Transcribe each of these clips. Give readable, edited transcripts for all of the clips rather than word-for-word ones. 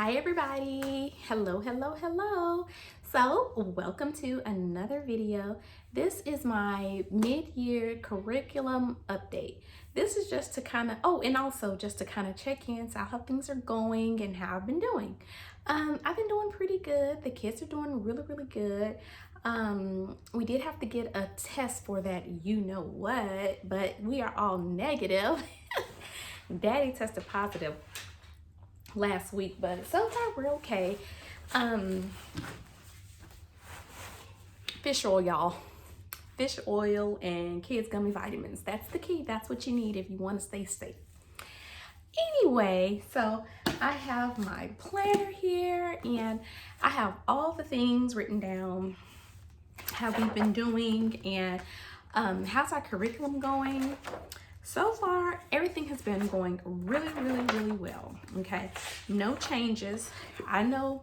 Hi everybody, hello. So welcome to another video. This is my mid-year curriculum update. This is just to kind of check in, see how things are going and how I've been doing. I've been doing pretty good. The kids are doing really good. We did have to get a test for that what, but we are all negative. Daddy tested positive last week, but so far we're okay. Fish oil, y'all. Fish oil and kids gummy vitamins. That's the key. That's what you need if you want to stay safe. Anyway, so I have my planner here and I have all the things written down, how we've been doing, and how's our curriculum going. So far, everything has been going really well, okay? No changes. I know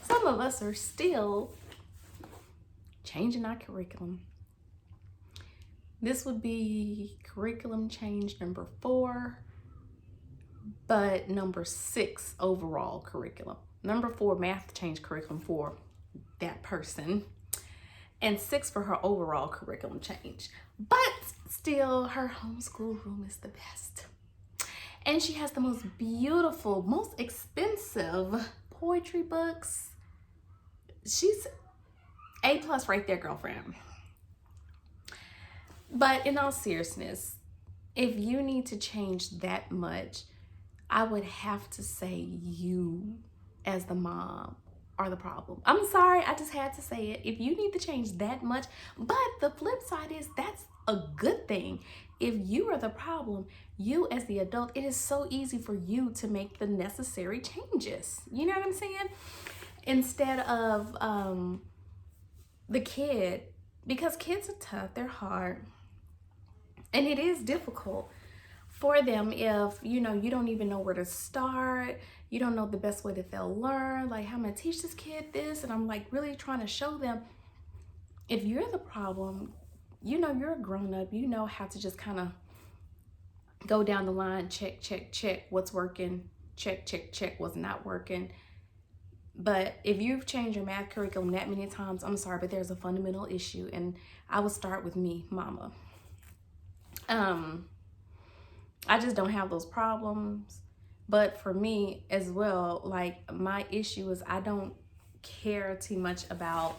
some of us are still changing our curriculum. This would be curriculum change number 4, but number 6 overall curriculum. Number 4, math change curriculum for that person, and 6 for her overall curriculum change. But still, her homeschool room is the best. And she has the most beautiful, most expensive poetry books. She's A+ right there, girlfriend. But in all seriousness, if you need to change that much, I would have to say you as the mom are the problem. I'm sorry, I just had to say it. If you need to change that much, but the flip side is that's a good thing. If you are the problem, you as the adult, it is so easy for you to make the necessary changes. You know what I'm saying? Instead of the kid, because kids are tough, they're hard, and it is difficult for them if you don't even know where to start. You don't know the best way that they'll learn, like how I'm gonna teach this kid this, and I'm like really trying to show them, if you're the problem, you're a grown-up, you know how to just kind of go down the line, check what's working, check what's not working. But if you've changed your math curriculum that many times, I'm sorry, but there's a fundamental issue, and I would start with me, mama. I just don't have those problems. But for me as well, like my issue is I don't care too much about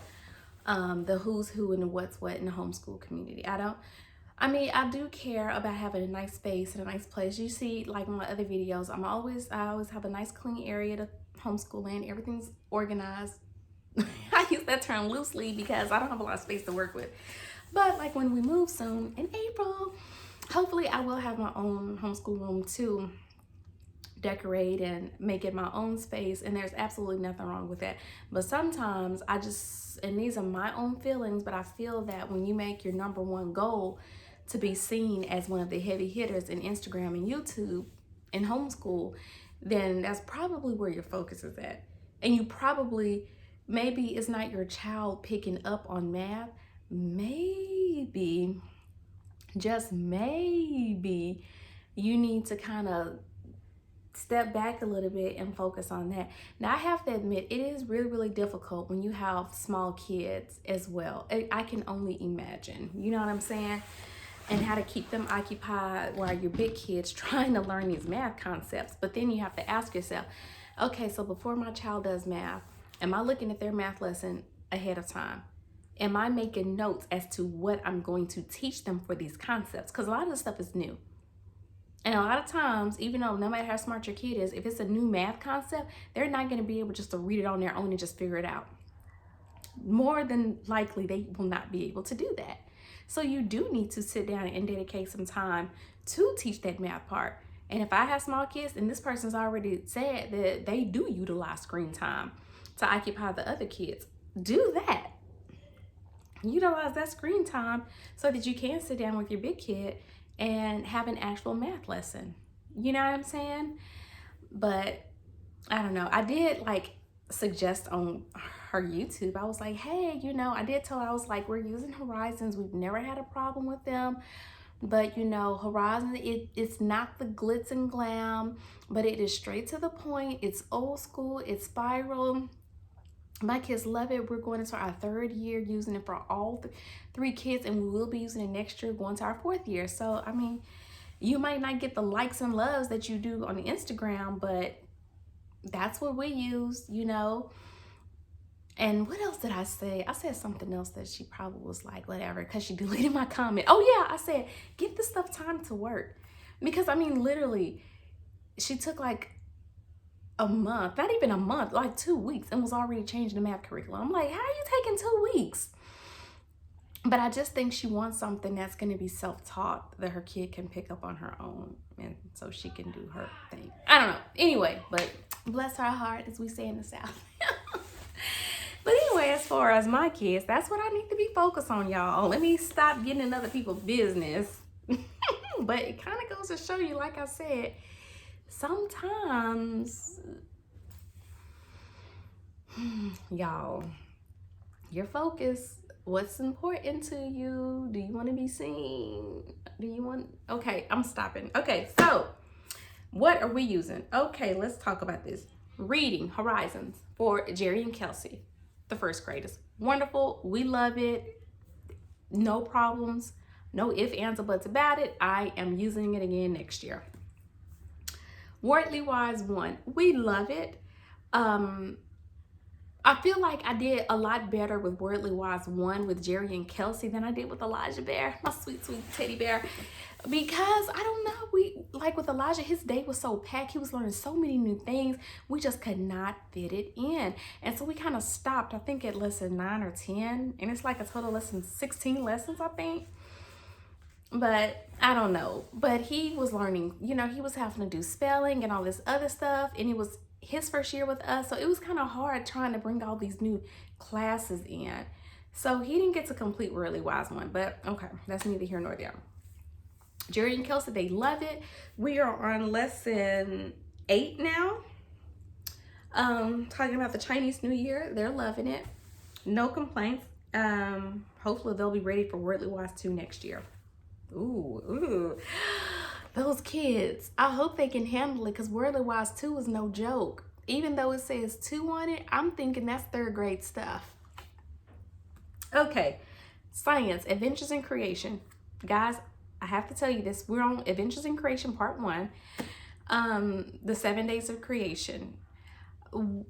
the who's who and the what's what in the homeschool community. I do care about having a nice space and a nice place. You see, like my other videos, I always have a nice clean area to homeschool in. Everything's organized. I use that term loosely because I don't have a lot of space to work with. But like when we move soon in April, hopefully I will have my own homeschool room to decorate and make it my own space, and there's absolutely nothing wrong with that. But sometimes and these are my own feelings, but I feel that when you make your number one goal to be seen as one of the heavy hitters in Instagram and YouTube and homeschool, then that's probably where your focus is at. And you probably, maybe it's not your child picking up on math, maybe, just maybe, you need to kind of step back a little bit and focus on that. Now, I have to admit, it is really difficult when you have small kids as well. I can only imagine, you know what I'm saying? And how to keep them occupied while your big kids trying to learn these math concepts. But then you have to ask yourself, okay, so before my child does math, am I looking at their math lesson ahead of time? Am I making notes as to what I'm going to teach them for these concepts? Because a lot of this stuff is new. And a lot of times, even though no matter how smart your kid is, if it's a new math concept, they're not going to be able just to read it on their own and just figure it out. More than likely, they will not be able to do that. So you do need to sit down and dedicate some time to teach that math part. And if I have small kids, and this person's already said that they do utilize screen time to occupy the other kids, do that. Utilize that screen time so that you can sit down with your big kid and have an actual math lesson. You know what I'm saying? But I don't know. I did suggest on her YouTube. I was like, hey, I did tell her, I was like, we're using Horizons. We've never had a problem with them. But you know, Horizon, it's not the glitz and glam, but it is straight to the point. It's old school, it's spiral. My kids love it. We're going into our 3rd year using it for all 3 kids, and we will be using it next year, going to our 4th year. So, I mean, you might not get the likes and loves that you do on the Instagram, but that's what we use, you know. And what else did I say? I said something else that she probably was like, whatever, because she deleted my comment. Oh yeah, I said, give this stuff time to work. Because I mean, literally, she took like a month, not even a month, like 2 weeks, and was already changing the math curriculum. I'm like, how are you taking 2 weeks? But I just think she wants something that's going to be self-taught that her kid can pick up on her own, and so she can do her thing. I don't know. Anyway, but bless her heart, as we say in the South. But anyway, as far as my kids, that's what I need to be focused on, y'all. Let me stop getting in other people's business. But it kind of goes to show you, like I said, sometimes, y'all, your focus, what's important to you? Do you want to be seen? Do you want, okay, I'm stopping. Okay, so what are we using? Okay, let's talk about this. Reading Horizons for Jerry and Kelsey, the 1st graders. Wonderful. We love it. No problems. No ifs, ands, or buts about it. I am using it again next year. Wordly Wise 1. We love it. I feel like I did a lot better with Wordly Wise 1 with Jerry and Kelsey than I did with Elijah Bear, my sweet, sweet teddy bear. Because I don't know, like with Elijah, his day was so packed. He was learning so many new things. We just could not fit it in. And so we kind of stopped, I think, at lesson 9 or 10. And it's like a total lesson, 16 lessons, I think. But I don't know. But he was learning, you know, he was having to do spelling and all this other stuff. And it was his 1st year with us. So it was kind of hard trying to bring all these new classes in. So he didn't get to complete Wordly Wise 1. But okay, that's neither here nor there. Jerry and Kelsey, they love it. We are on lesson 8 now. Talking about the Chinese New Year. They're loving it. No complaints. Hopefully they'll be ready for Wordly Wise 2 next year. Ooh. Those kids. I hope they can handle it, because Wordly Wise 2 is no joke. Even though it says 2 on it, I'm thinking that's 3rd grade stuff. Okay. Science, Adventures in Creation. Guys, I have to tell you this. We're on Adventures in Creation Part 1. The 7 Days of Creation.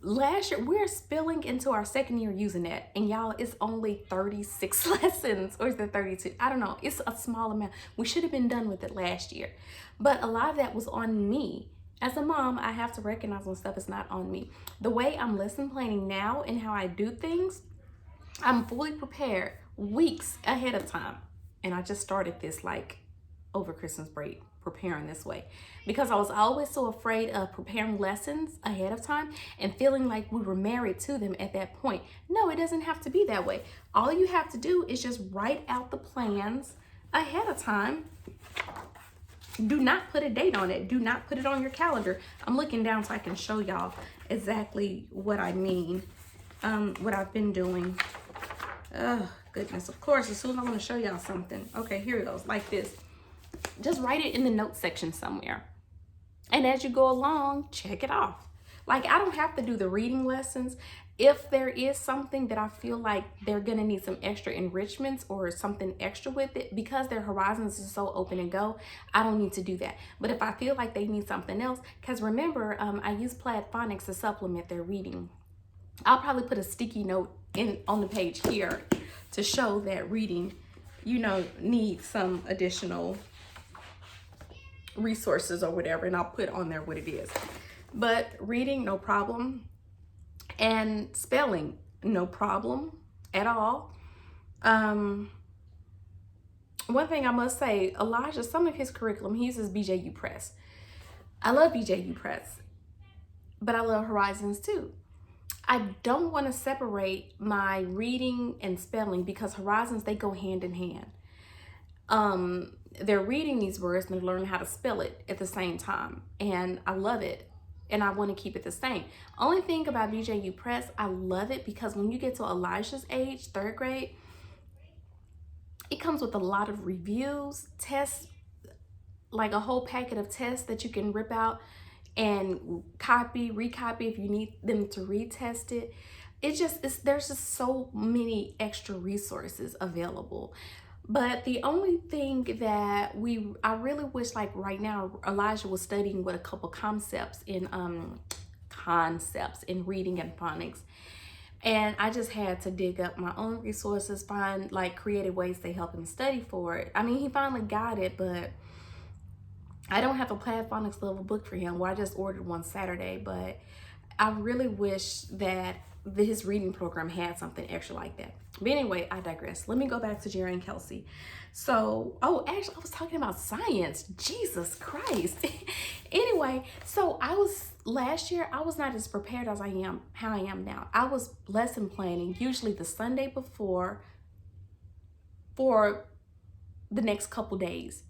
Last year, we're spilling into our 2nd year using that. And y'all, it's only 36 lessons. Or is it 32? I don't know. It's a small amount. We should have been done with it last year. But a lot of that was on me. As a mom, I have to recognize when stuff is not on me. The way I'm lesson planning now and how I do things, I'm fully prepared weeks ahead of time. And I just started this like over Christmas break, preparing this way, because I was always so afraid of preparing lessons ahead of time and feeling like we were married to them at that point. No, it doesn't have to be that way. All you have to do is just write out the plans ahead of time. Do not put a date on it. Do not put it on your calendar. I'm looking down so I can show y'all exactly what I mean, what I've been doing. Oh, goodness. Of course, as soon as I want to show y'all something. Okay, here it goes, like this. Just write it in the notes section somewhere. And as you go along, check it off. Like, I don't have to do the reading lessons. If there is something that I feel like they're going to need some extra enrichments or something extra with it, because their horizons are so open and go, I don't need to do that. But if I feel like they need something else, because remember, I use Plaid Phonics to supplement their reading. I'll probably put a sticky note on the page here to show that reading, you know, needs some additional resources or whatever, and I'll put on there what it is. But reading, no problem. And spelling, no problem at all. One thing I must say, Elijah, some of his curriculum, he uses BJU Press. I love BJU Press, but I love Horizons too. I don't want to separate my reading and spelling, because Horizons, they go hand in hand. They're reading these words and they're learning how to spell it at the same time. And I love it. And I want to keep it the same. Only thing about BJU Press, I love it because when you get to Elijah's age, 3rd grade, It comes with a lot of reviews, tests, like a whole packet of tests that you can rip out and copy, recopy if you need them to retest it. There's just so many extra resources available. But the only thing that I really wish, like right now, Elijah was studying with a couple concepts in reading and phonics. And I just had to dig up my own resources, find like creative ways to help him study for it. I mean, he finally got it, but I don't have a Plaid Phonics level book for him. Well, I just ordered one Saturday, but I really wish that his reading program had something extra like that. But anyway, I digress. Let me go back to Jerry and Kelsey. So, actually, I was talking about science. Jesus Christ. Anyway, so last year, I was not as prepared as how I am now. I was lesson planning usually the Sunday before for the next couple days.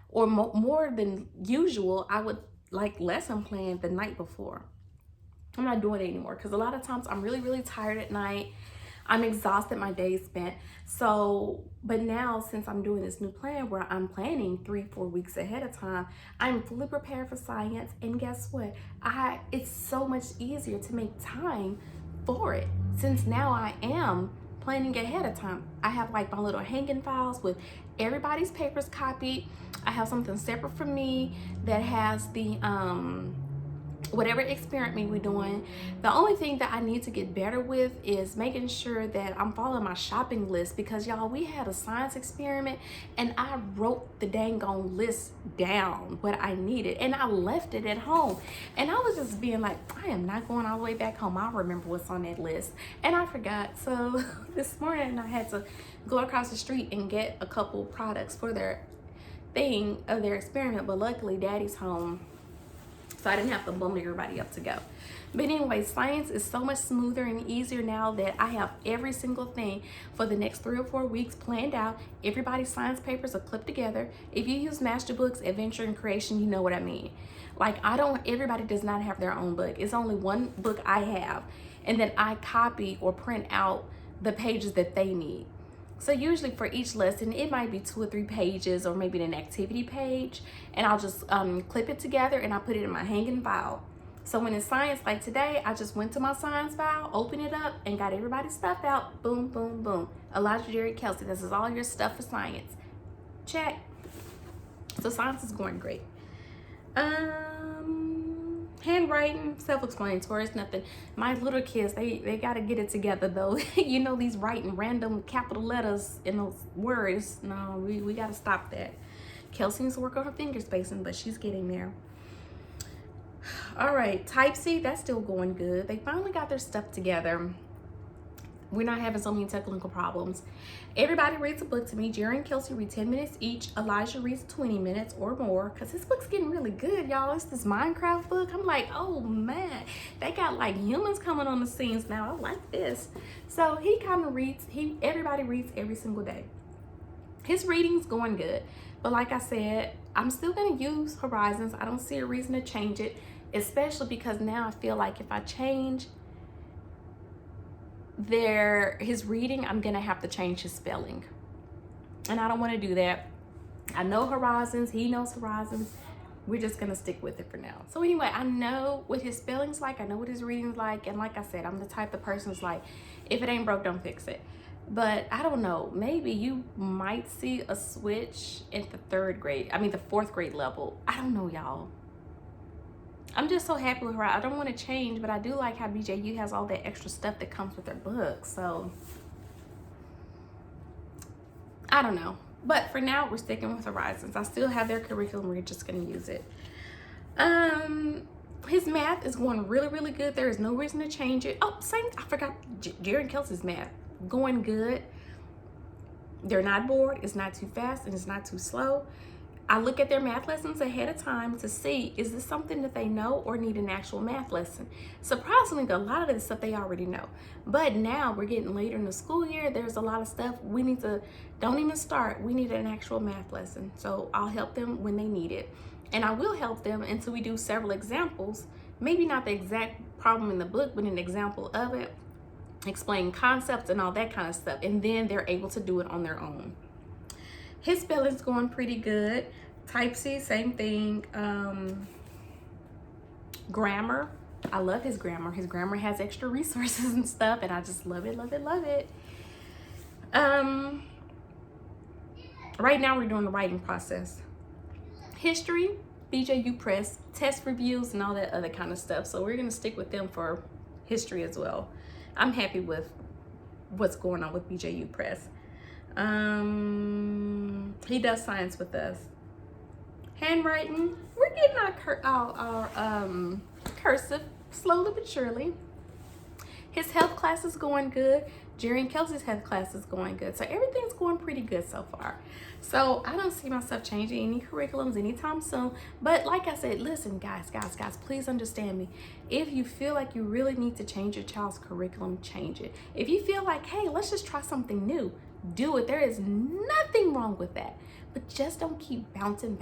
Or more than usual, I would like lesson plan the night before. I'm not doing it anymore because a lot of times I'm really, really tired at night. I'm exhausted, my day's spent. So, but now since I'm doing this new plan where I'm planning 3-4 weeks ahead of time, I'm fully prepared for science. And guess what? It's so much easier to make time for it since now I am planning ahead of time. I have like my little hanging files with everybody's papers copied. I have something separate for me that has the whatever experiment we're doing. The only thing that I need to get better with is making sure that I'm following my shopping list, because y'all, we had a science experiment and I wrote the dang on list down what I needed and I left it at home, and I was just being like, I am not going all the way back home. I'll remember what's on that list, and I forgot. So this morning I had to go across the street and get a couple products for their thing of their experiment, but luckily Daddy's home, so I didn't have to bump everybody up to go. But anyway, science is so much smoother and easier now that I have every single thing for the next 3 or 4 weeks planned out. Everybody's science papers are clipped together. If you use Master Books, Adventure and Creation, you know what I mean. Like everybody does not have their own book. It's only one book I have. And then I copy or print out the pages that they need. So usually for each lesson, it might be 2 or 3 pages or maybe an activity page. And I'll just clip it together and I put it in my hanging file. So when it's science, like today, I just went to my science file, opened it up and got everybody's stuff out. Boom, boom, boom. Elijah, Jerry, Kelsey, this is all your stuff for science. Check. So science is going great. Handwriting, self-explanatory, it's nothing. My little kids, they got to get it together though. You know, these writing random capital letters in those words. No, we got to stop that. Kelsey needs to work on her finger spacing, but she's getting there. All right, Type C, that's still going good. They finally got their stuff together. We're not having so many technical problems. Everybody reads a book to me. Jerry and Kelsey read 10 minutes each. Elijah reads 20 minutes or more because his book's getting really good, y'all. It's this Minecraft book. I'm like, oh man, they got like humans coming on the scenes now. I like this. So he kind of reads, everybody reads every single day. His reading's going good. But like I said, I'm still going to use Horizons. I don't see a reason to change it, especially because now I feel like if I change his reading, I'm gonna have to change his spelling, and I don't want to do that. I know Horizons, he knows Horizons. We're just gonna stick with it for now. So anyway, I know what his spelling's like, I know what his reading's like, and like I said, I'm the type of person who's like, if it ain't broke, don't fix it. But I don't know, maybe you might see a switch at the 4th grade level. I don't know, y'all. I'm just so happy with her. I don't want to change, but I do like how BJU has all that extra stuff that comes with their books. So I don't know. But for now, we're sticking with Horizons. I still have their curriculum. We're just going to use it. His math is going really, really good. There is no reason to change it. Oh, I forgot Jerry and Kelsey's math. Going good. They're not bored. It's not too fast and it's not too slow. I look at their math lessons ahead of time to see, is this something that they know or need an actual math lesson? Surprisingly, a lot of this stuff they already know. But now we're getting later in the school year. There's a lot of stuff we need to, don't even start. We need an actual math lesson. So I'll help them when they need it. And I will help them until we do several examples. Maybe not the exact problem in the book, but an example of it. Explain concepts and all that kind of stuff. And then they're able to do it on their own. His spelling's going pretty good. Type C, same thing. Grammar, I love his grammar. His grammar has extra resources and stuff, and I just love it, love it, love it. Right now we're doing the writing process. History, BJU Press, test reviews, and all that other kind of stuff. So we're gonna stick with them for history as well. I'm happy with what's going on with BJU Press. He does science with us. Handwriting, we're getting our cursive slowly but surely. His health class is going good. Jerry and Kelsey's health class is going good. So everything's going pretty good so far. So I don't see myself changing any curriculums anytime soon. But like I said, listen, guys, please understand me. If you feel like you really need to change your child's curriculum, change it. If you feel like, hey, let's just try something new, do it. There is nothing wrong with that. But just don't keep bouncing,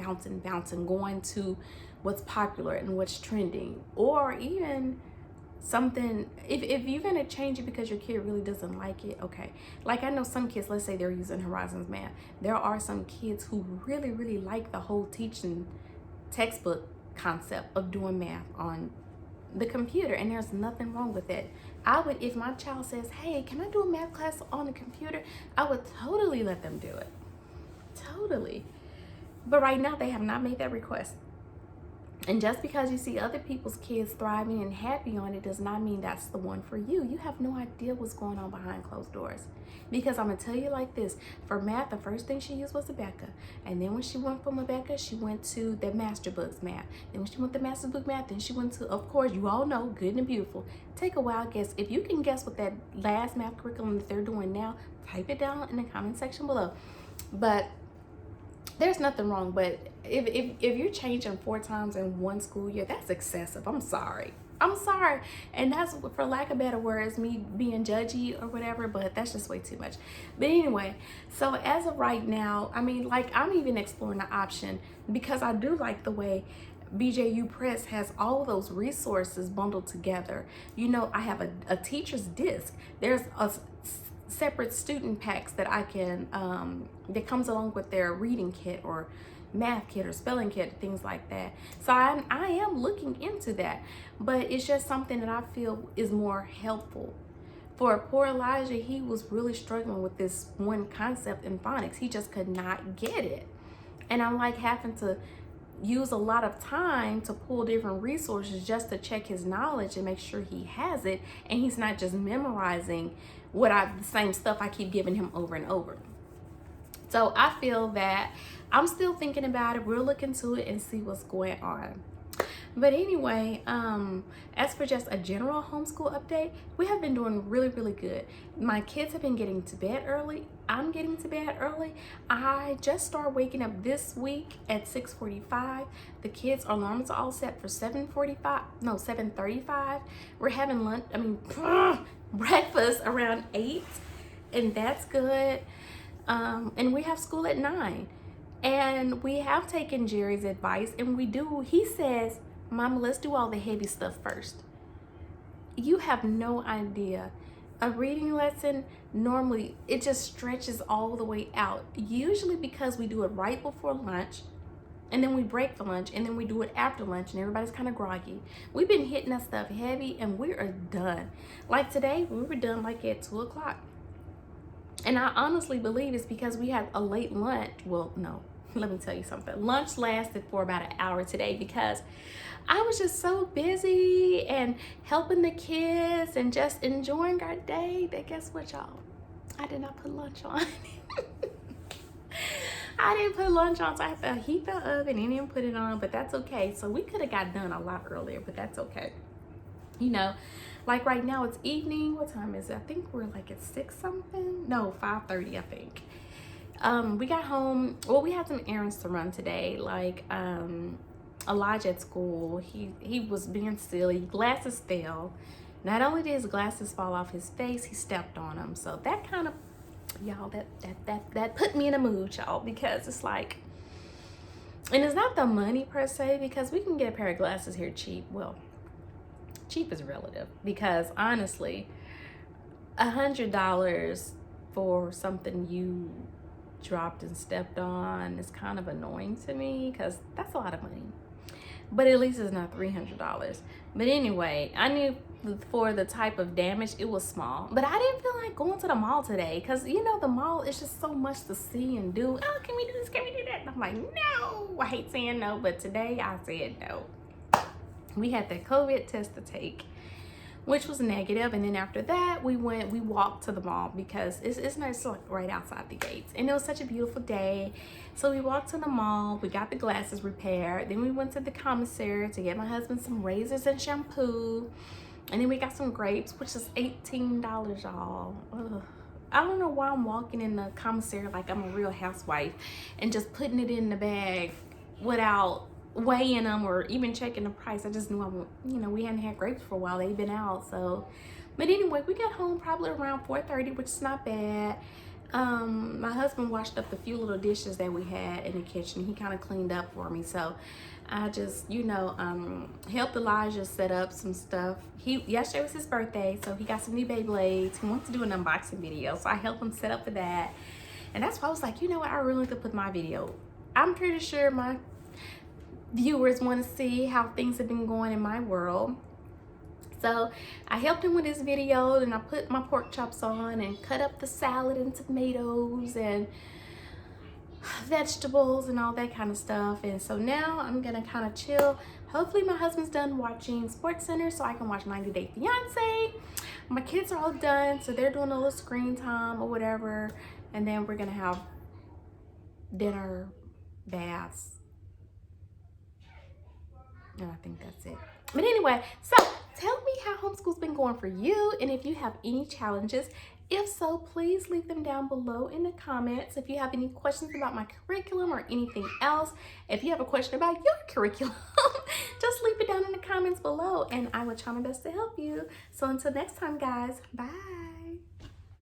going to what's popular and what's trending. Or even something, if you're gonna change it because your kid really doesn't like it, okay. Like I know some kids, let's say they're using Horizons Math. There are some kids who really like the whole teaching textbook concept of doing math on the computer, and there's nothing wrong with it. I would, if my child says, hey, can I do a math class on the computer? I would totally let them do it. Totally. But right now they have not made that request. And just because you see other people's kids thriving and happy on it does not mean that's the one for you. You have no idea what's going on behind closed doors. Because I'm going to tell you like this. For math, the first thing she used was Abeka. And then when she went from Abeka, she went to the Master Books Math. Then when she went to Master Book Math, then she went to, of course, you all know, Good and Beautiful. Take a wild guess. If you can guess what that last math curriculum that they're doing now, type it down in the comment section below. But there's nothing wrong, but if you're changing 4 times in one school year, that's excessive. I'm sorry. And that's, for lack of better words, me being judgy or whatever, but that's just way too much. But anyway, so as of right now, I mean, like, I'm even exploring the option, because I do like the way BJU Press has all of those resources bundled together. You know, I have a teacher's disc. There's a separate student packs that I can that comes along with their reading kit or math kit or spelling kit, things like that. So I am looking into that, but it's just something that I feel is more helpful. For poor Elijah, he was really struggling with this one concept in phonics. He just could not get it, and I'm like having to use a lot of time to pull different resources just to check his knowledge and make sure he has it, and he's not just memorizing the same stuff I keep giving him over and over. So I feel that I'm still thinking about it. We'll look into it and see what's going on. But anyway, as for just a general homeschool update, we have been doing really good. My kids have been getting to bed early. I'm getting to bed early. I just started waking up this week at 6:45. The kids' alarms are all set for 7:35. We're having lunch, breakfast around 8, and that's good. And we have school at 9. And we have taken Jerry's advice, and he says, Mama, let's do all the heavy stuff first. You have no idea. A reading lesson, normally, it just stretches all the way out. Usually because we do it right before lunch, and then we break for lunch, and then we do it after lunch, and everybody's kind of groggy. We've been hitting that stuff heavy, and we are done. Like today, we were done like at 2 o'clock. And I honestly believe it's because we had a late lunch. Well, no, let me tell you something. Lunch lasted for about an hour today because I was just so busy and helping the kids and just enjoying our day that guess what, y'all? I did not put lunch on. I didn't put lunch on, so I have to heat the oven and then put it on, but that's okay. So we could have got done a lot earlier, but that's okay. You know, like right now it's evening. What time is it? I think we're like at 6 something. No, 5:30, I think. We got home. Well, we had some errands to run today. Like Elijah at school, he was being silly. Glasses fell. Not only did his glasses fall off his face, he stepped on them. So that kind of, y'all, that put me in a mood, y'all, because it's like, and it's not the money per se, because we can get a pair of glasses here cheap. Well, cheap is relative, because honestly, $100 for something you dropped and stepped on. It's kind of annoying to me because that's a lot of money. But at least it's not $300. But anyway, I knew for the type of damage, it was small. But I didn't feel like going to the mall today because, you know, the mall is just so much to see and do. Oh, can we do this? Can we do that? And I'm like, no. I hate saying no, but today I said no. We had that COVID test to take, which was negative, and then after that we walked to the mall because it's like right outside the gates, and it was such a beautiful day. So we walked to the mall, we got the glasses repaired, then we went to the commissary to get my husband some razors and shampoo, and then we got some grapes, which is $18, y'all. I don't know why I'm walking in the commissary like I'm a real housewife and just putting it in the bag without weighing them or even checking the price. I just knew we hadn't had grapes for a while. They've been out. So, but anyway, we got home probably around 4:30, which is not bad. My husband washed up the few little dishes that we had in the kitchen. He kind of cleaned up for me. So I just, helped Elijah set up some stuff. Yesterday was his birthday, so he got some new Beyblades. He wants to do an unboxing video, so I helped him set up for that. And that's why I was like, you know what, I really need to put my video. I'm pretty sure my viewers want to see how things have been going in my world. So I helped him with his video, and I put my pork chops on and cut up the salad and tomatoes and vegetables and all that kind of stuff. And so now I'm gonna kind of chill. Hopefully my husband's done watching Sports Center so I can watch 90 Day Fiance. My kids are all done, so they're doing a little screen time or whatever, and then we're gonna have dinner, baths, and I think that's it. But anyway, so tell me how homeschool's been going for you, and if you have any challenges. If so, please leave them down below in the comments. If you have any questions about my curriculum or anything else, if you have a question about your curriculum, just leave it down in the comments below, and I will try my best to help you. So until next time, guys, bye.